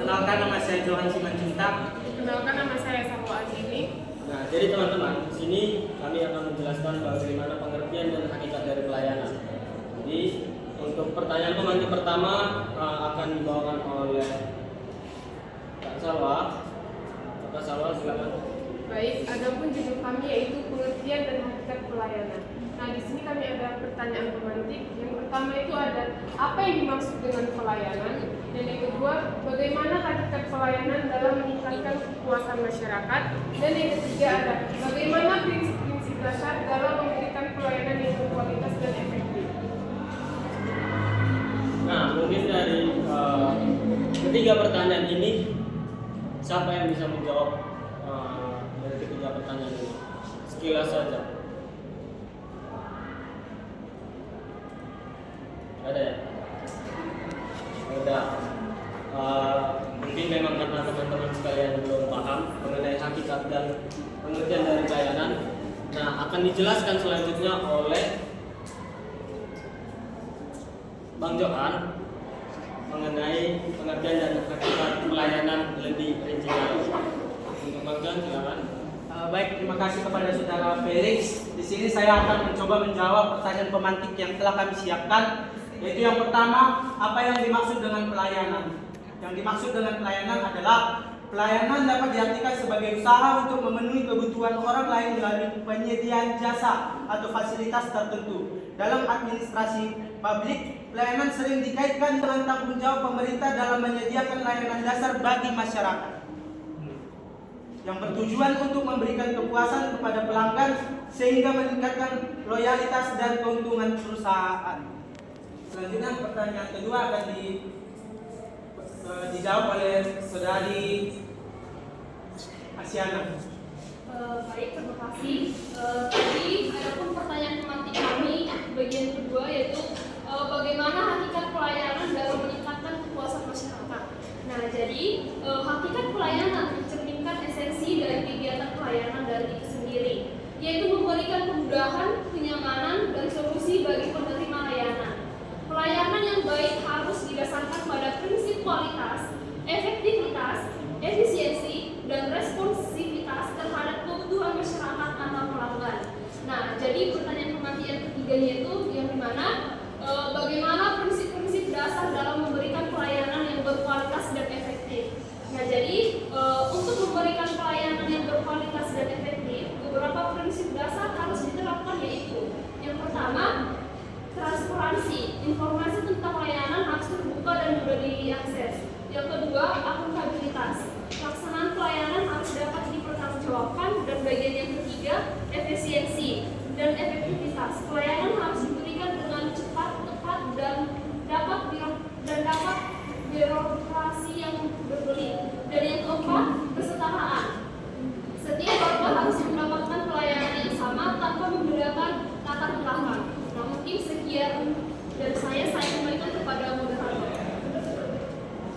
Perkenalkan, nama saya Johan Simanjuntak. Perkenalkan, nama saya Salwa Azimi. Nah, jadi teman-teman, di sini kami akan menjelaskan bagaimana pengertian dan hakikat dari pelayanan. Jadi, untuk pertanyaan pemantik pertama akan dibawakan oleh Kak Salwa. Kak Salwa, silakan. Baik, adapun judul kami yaitu pengertian dan hakikat pelayanan. Nah, di sini kami ada pertanyaan pemantik. Yang pertama itu ada apa yang dimaksud dengan pelayanan, dan yang kedua bagaimana hakikat pelayanan dalam meningkatkan kepuasan masyarakat, dan yang ketiga ada bagaimana prinsip-prinsip dasar dalam memberikan pelayanan yang berkualitas dan efektif. Nah, mungkin dari ketiga pertanyaan ini, siapa yang bisa menjawab dari ketiga pertanyaan ini? Sekilas saja. Ada ya? Ada. Mungkin memang karena teman-teman sekalian belum paham mengenai hakikat dan pengertian dari pelayanan. Nah, akan dijelaskan selanjutnya oleh Bang Johan mengenai pengertian dan hakikat pelayanan lebih rinci lagi. Untuk Bang Johan, silakan. Baik, terima kasih kepada Saudara Felix. Di sini saya akan mencoba menjawab pertanyaan pemantik yang telah kami siapkan. Yaitu yang pertama, apa yang dimaksud dengan pelayanan? Yang dimaksud dengan pelayanan adalah pelayanan dapat diartikan sebagai usaha untuk memenuhi kebutuhan orang lain melalui penyediaan jasa atau fasilitas tertentu. Dalam administrasi publik, pelayanan sering dikaitkan dengan tanggung jawab pemerintah dalam menyediakan layanan dasar bagi masyarakat, yang bertujuan untuk memberikan kepuasan kepada pelanggan sehingga meningkatkan loyalitas dan keuntungan perusahaan. Selanjutnya pertanyaan kedua akan dijawab oleh Saudari Asiana. Baik, terima kasih. Tadi adapun pertanyaan pemantik kami bagian kedua yaitu bagaimana hakikat pelayanan dalam meningkatkan kepuasan masyarakat. Nah, jadi hakikat pelayanan mencerminkan esensi dari kegiatan pelayanan dari itu sendiri, yaitu memberikan kemudahan, kenyamanan, dan solusi bagi penerima layanan. Pelayanan yang baik harus didasarkan pada prinsip kualitas, efektivitas, efisiensi, dan responsivitas terhadap kebutuhan masyarakat atau pelanggan. Nah, jadi pertanyaan pemantik yang ketiganya itu yang dimana bagaimana prinsip-prinsip dasar dalam memberikan pelayanan yang berkualitas dan efektif. Nah, jadi untuk memberikan pelayanan yang berkualitas dan efektif, beberapa prinsip dasar harus diterapkan, yaitu yang pertama, transparansi. Informasi tentang layanan harus terbuka dan mudah diakses. Yang kedua, akuntabilitas. Pelaksanaan pelayanan harus dapat dipertanggungjawabkan. Dan bagian yang ketiga, efisiensi dan efektivitas. Pelayanan harus diberikan dengan cepat, tepat, dan dapat birokrasi yang berbelit. Dan yang keempat, kesetaraan. Setiap warga harus mendapatkan pelayanan yang sama tanpa membedakan latar belakang. Nah, mungkin sekian dari saya kembalikan kepada moderator.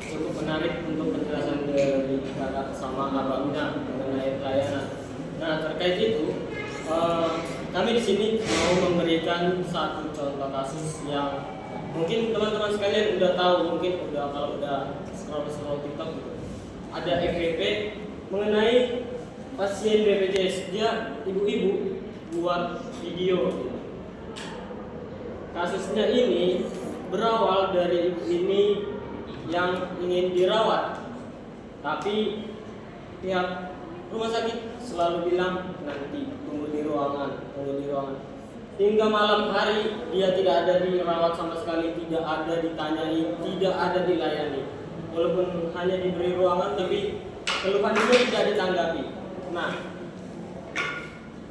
Cukup menarik untuk penjelasan dari kakak sama abangnya mengenai pelayanan. Nah, terkait itu, kami di sini mau memberikan satu contoh kasus yang mungkin teman-teman sekalian udah tahu, mungkin kalau udah scroll TikTok gitu. Ada FVP mengenai pasien BPJS, dia ibu-ibu buat video gitu. Kasusnya ini berawal dari ibu ini yang ingin dirawat, tapi pihak rumah sakit selalu bilang nanti tunggu di ruangan. Hingga malam hari dia tidak ada dirawat sama sekali, tidak ada ditanyai, tidak ada dilayani. Walaupun hanya diberi ruangan, tapi keluhan itu tidak ditanggapi. Nah,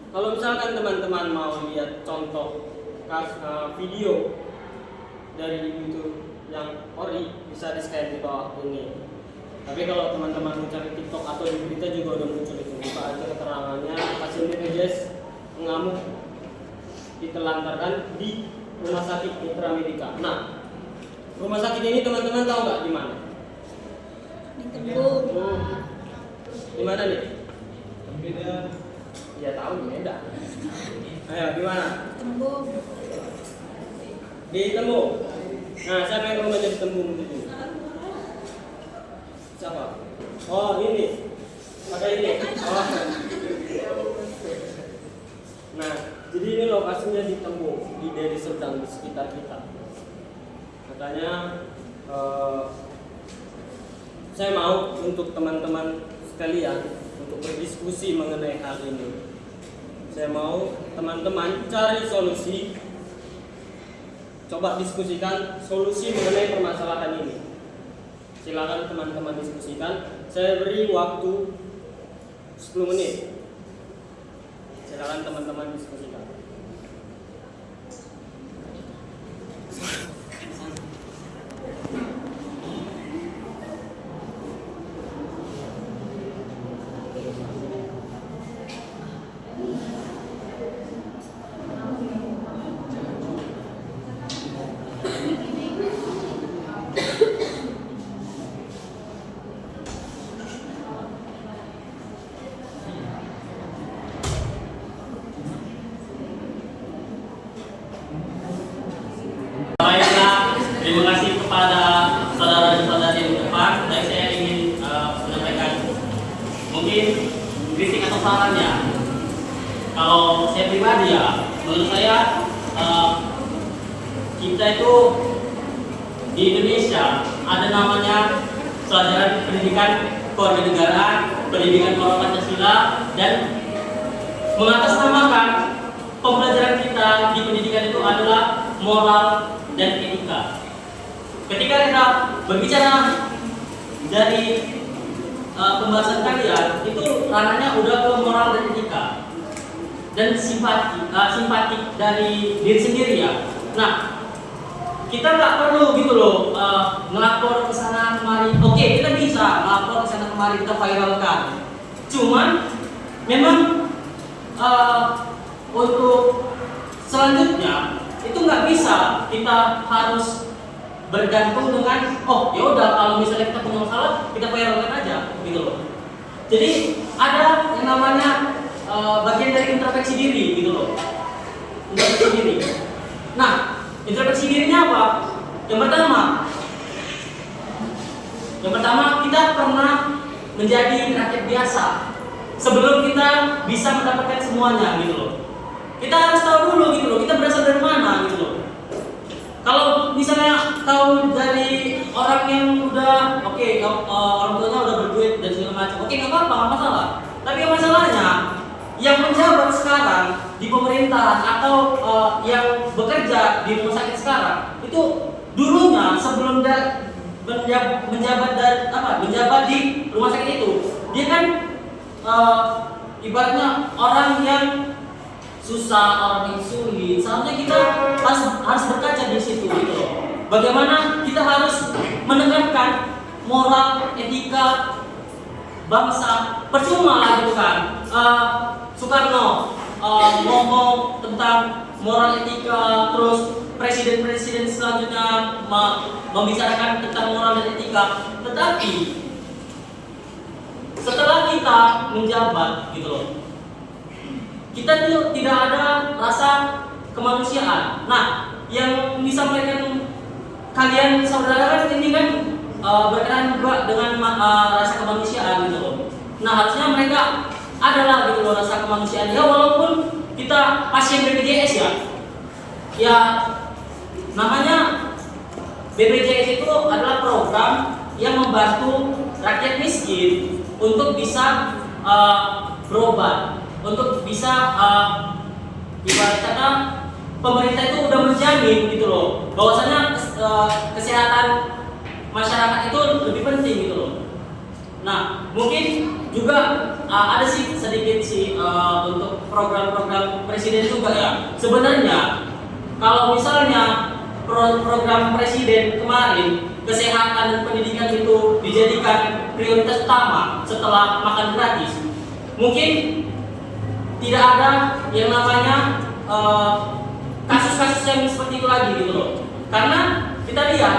kalau misalkan teman-teman mau lihat contoh video dari ibu itu yang ori, bisa di-scan di bawah ini. Tapi kalau teman-teman mencari TikTok atau di berita juga udah muncul itu. Buka aja keterangannya, pasien BPJS mengamuk ditelantarkan di Rumah Sakit Mitra Medika. Nah, rumah sakit ini teman-teman tahu nggak di mana? Di Tembung. Di mana nih? Medan. Ya tahu di Medan. Ayo, di mana? Tembung. Di Tembung. Nah, siapa yang rumahnya di Tembung itu? Siapa? Oh ini, ada ini. Oh. Nah, jadi ini lokasinya di Tembung, di Deli Serdang, di sekitar kita. Makanya saya mau untuk teman-teman sekalian untuk berdiskusi mengenai hal ini. Saya mau teman-teman cari solusi, coba diskusikan solusi mengenai permasalahan ini. Silakan teman-teman diskusikan. Saya beri waktu 10 menit. Silakan teman-teman diskusikan. Baiklah, terima kasih kepada saudara-saudara yang di depan. Dan saya ingin menyampaikan mungkin kritik atau sarannya. Kalau saya pribadi ya, menurut saya kita itu di Indonesia ada namanya pelajaran pendidikan kewarganegaraan, pendidikan moral Pancasila, dan mengatasnamakan pembelajaran kita di pendidikan itu adalah moral dan etika. Ketika kita berbicara dari pembahasan kalian, itu ranahnya udah ke moral dan etika dan simpati dari diri sendiri ya. Nah, kita nggak perlu gitu loh ngelapor ke sana kemari. Oke, kita bisa ngelapor ke sana kemari, kita viralkan. Cuman memang untuk selanjutnya itu nggak bisa kita harus bergantung dengan ya udah kalau misalnya kita punya masalah kita viralkan aja gitu loh. Jadi ada yang namanya bagian dari introspeksi diri gitu loh. Introspeksi diri. Nah, introspeksi dirinya apa? Yang pertama kita pernah menjadi rakyat biasa sebelum kita bisa mendapatkan semuanya gitu loh. Kita harus tahu dulu gitu loh, kita berasal dari mana gitu loh. Kalau misalnya tahu dari orang yang udah orang tuanya udah berduit dan segala macam, nggak apa-apa, nggak masalah. Tapi yang masalahnya yang menjabat sekarang di pemerintahan atau yang bekerja di rumah sakit sekarang itu dulunya sebelum menjabat di rumah sakit itu dia kan ibaratnya orang yang susah, orang yang sulit. Seharusnya kita harus berkaca di situ gitu loh. Bagaimana kita harus menekankan moral, etika bangsa. Percuma lah gitu kan. Soekarno ngomong tentang moral, etika, terus presiden-presiden selanjutnya membicarakan tentang moral dan etika. Tetapi setelah kita menjabat gitu loh, kita tuh tidak ada rasa kemanusiaan. Nah, yang disampaikan kalian saudara kan ini kan berkenaan juga dengan rasa kemanusiaan gitu loh. Nah, harusnya mereka adalah gitu loh rasa kemanusiaan ya, walaupun kita pasien BPJS ya namanya BPJS itu adalah program yang membantu rakyat miskin untuk bisa berobat, untuk bisa ibarat kata pemerintah itu udah menjamin gitu loh bahwasanya kesehatan masyarakat itu lebih penting gitu loh. Nah, mungkin juga ada sih sedikit sih untuk program-program presiden juga ya. Sebenarnya kalau misalnya program presiden kemarin kesehatan dan pendidikan itu dijadikan prioritas utama setelah makan gratis, mungkin tidak ada yang namanya kasus-kasus yang seperti itu lagi gitu loh. Karena kita lihat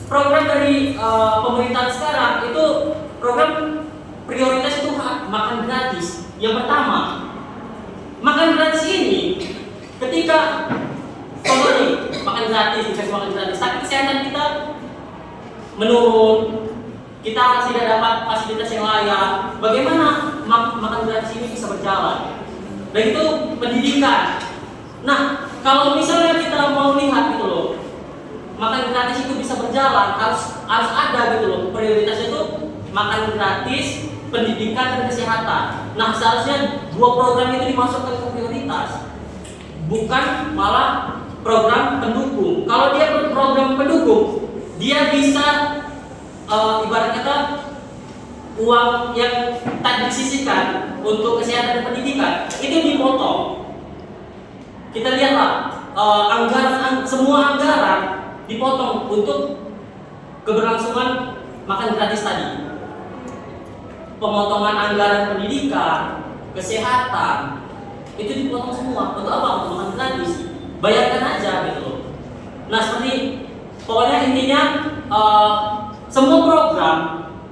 program dari pemerintahan sekarang itu program prioritas itu makan gratis. Yang pertama, makan gratis ini ketika makan gratis, dikasih makan gratis, tapi kesehatan kita menurun, kita tidak dapat fasilitas yang layak, bagaimana makan gratis ini bisa berjalan? Dan itu pendidikan. Nah, kalau misalnya kita mau lihat gitu loh, makan gratis itu bisa berjalan, harus ada gitu loh. Prioritasnya itu makan gratis, pendidikan dan kesehatan. Nah, seharusnya dua program itu dimasukkan ke prioritas, bukan malah program pendukung. Kalau dia program pendukung, dia bisa ibarat kata uang yang tak disisihkan untuk kesehatan dan pendidikan itu dipotong. Kita lihatlah semua anggaran dipotong untuk keberlangsungan makan gratis tadi. Pemotongan anggaran pendidikan, kesehatan itu dipotong semua. Untuk apa? Untuk makan gratis. Bayarkan aja gitu loh. Nah, seperti pokoknya intinya semua program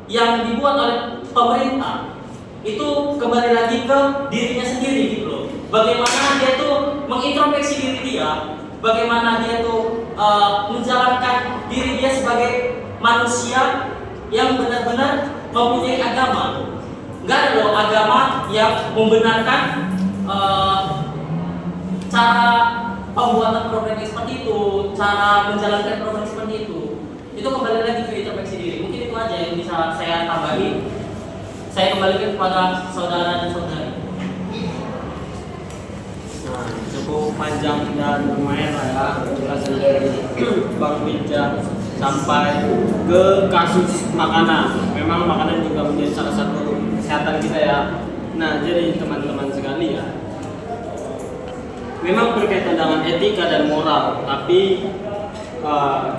yang dibuat oleh pemerintah itu kembali lagi ke dirinya sendiri gitu loh. Bagaimana dia tuh mengintrospeksi diri dia, bagaimana dia tuh menjalankan diri dia sebagai manusia yang benar-benar mempunyai agama. Enggak ada loh agama yang membenarkan cara pembuatan program seperti itu, cara menjalankan program seperti itu. Itu kembali lagi ke introspeksi diri. Mungkin itu aja yang bisa saya tambahi. Saya kembalikan kepada saudara dan saudari. Nah, cukup panjang dan lumayan lah ya penjelasan dari Bang Binja sampai ke kasus makanan. Memang makanan juga menjadi salah satu kesehatan kita ya. Nah, jadi teman-teman sekalian, memang berkaitan dengan etika dan moral, tapi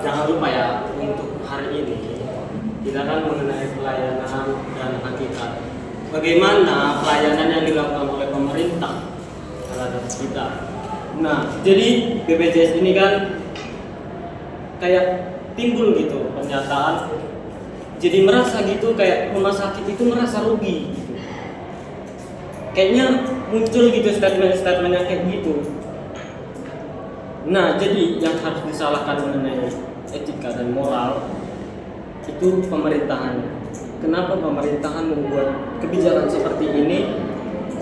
jangan lupa ya, untuk hari ini kita akan mengenai pelayanan dan hakikat. Bagaimana pelayanan yang dilakukan oleh pemerintah terhadap kita. Nah, jadi BPJS ini kan kayak timbul gitu pernyataan. Jadi merasa gitu kayak rumah sakit itu merasa rugi gitu. Kayaknya muncul gitu statement-statement yang kayak gitu. Nah, jadi yang harus disalahkan mengenai etika dan moral itu pemerintahan. Kenapa pemerintahan membuat kebijakan seperti ini,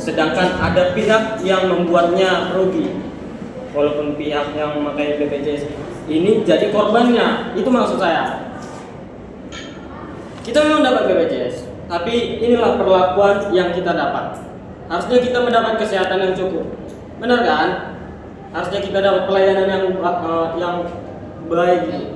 sedangkan ada pihak yang membuatnya rugi? Walaupun pihak yang memakai BPJS ini jadi korbannya, itu maksud saya. Kita memang dapat BPJS, tapi inilah perlakuan yang kita dapat. Harusnya kita mendapat kesehatan yang cukup, benar kan? Harusnya kita dapat pelayanan yang baik.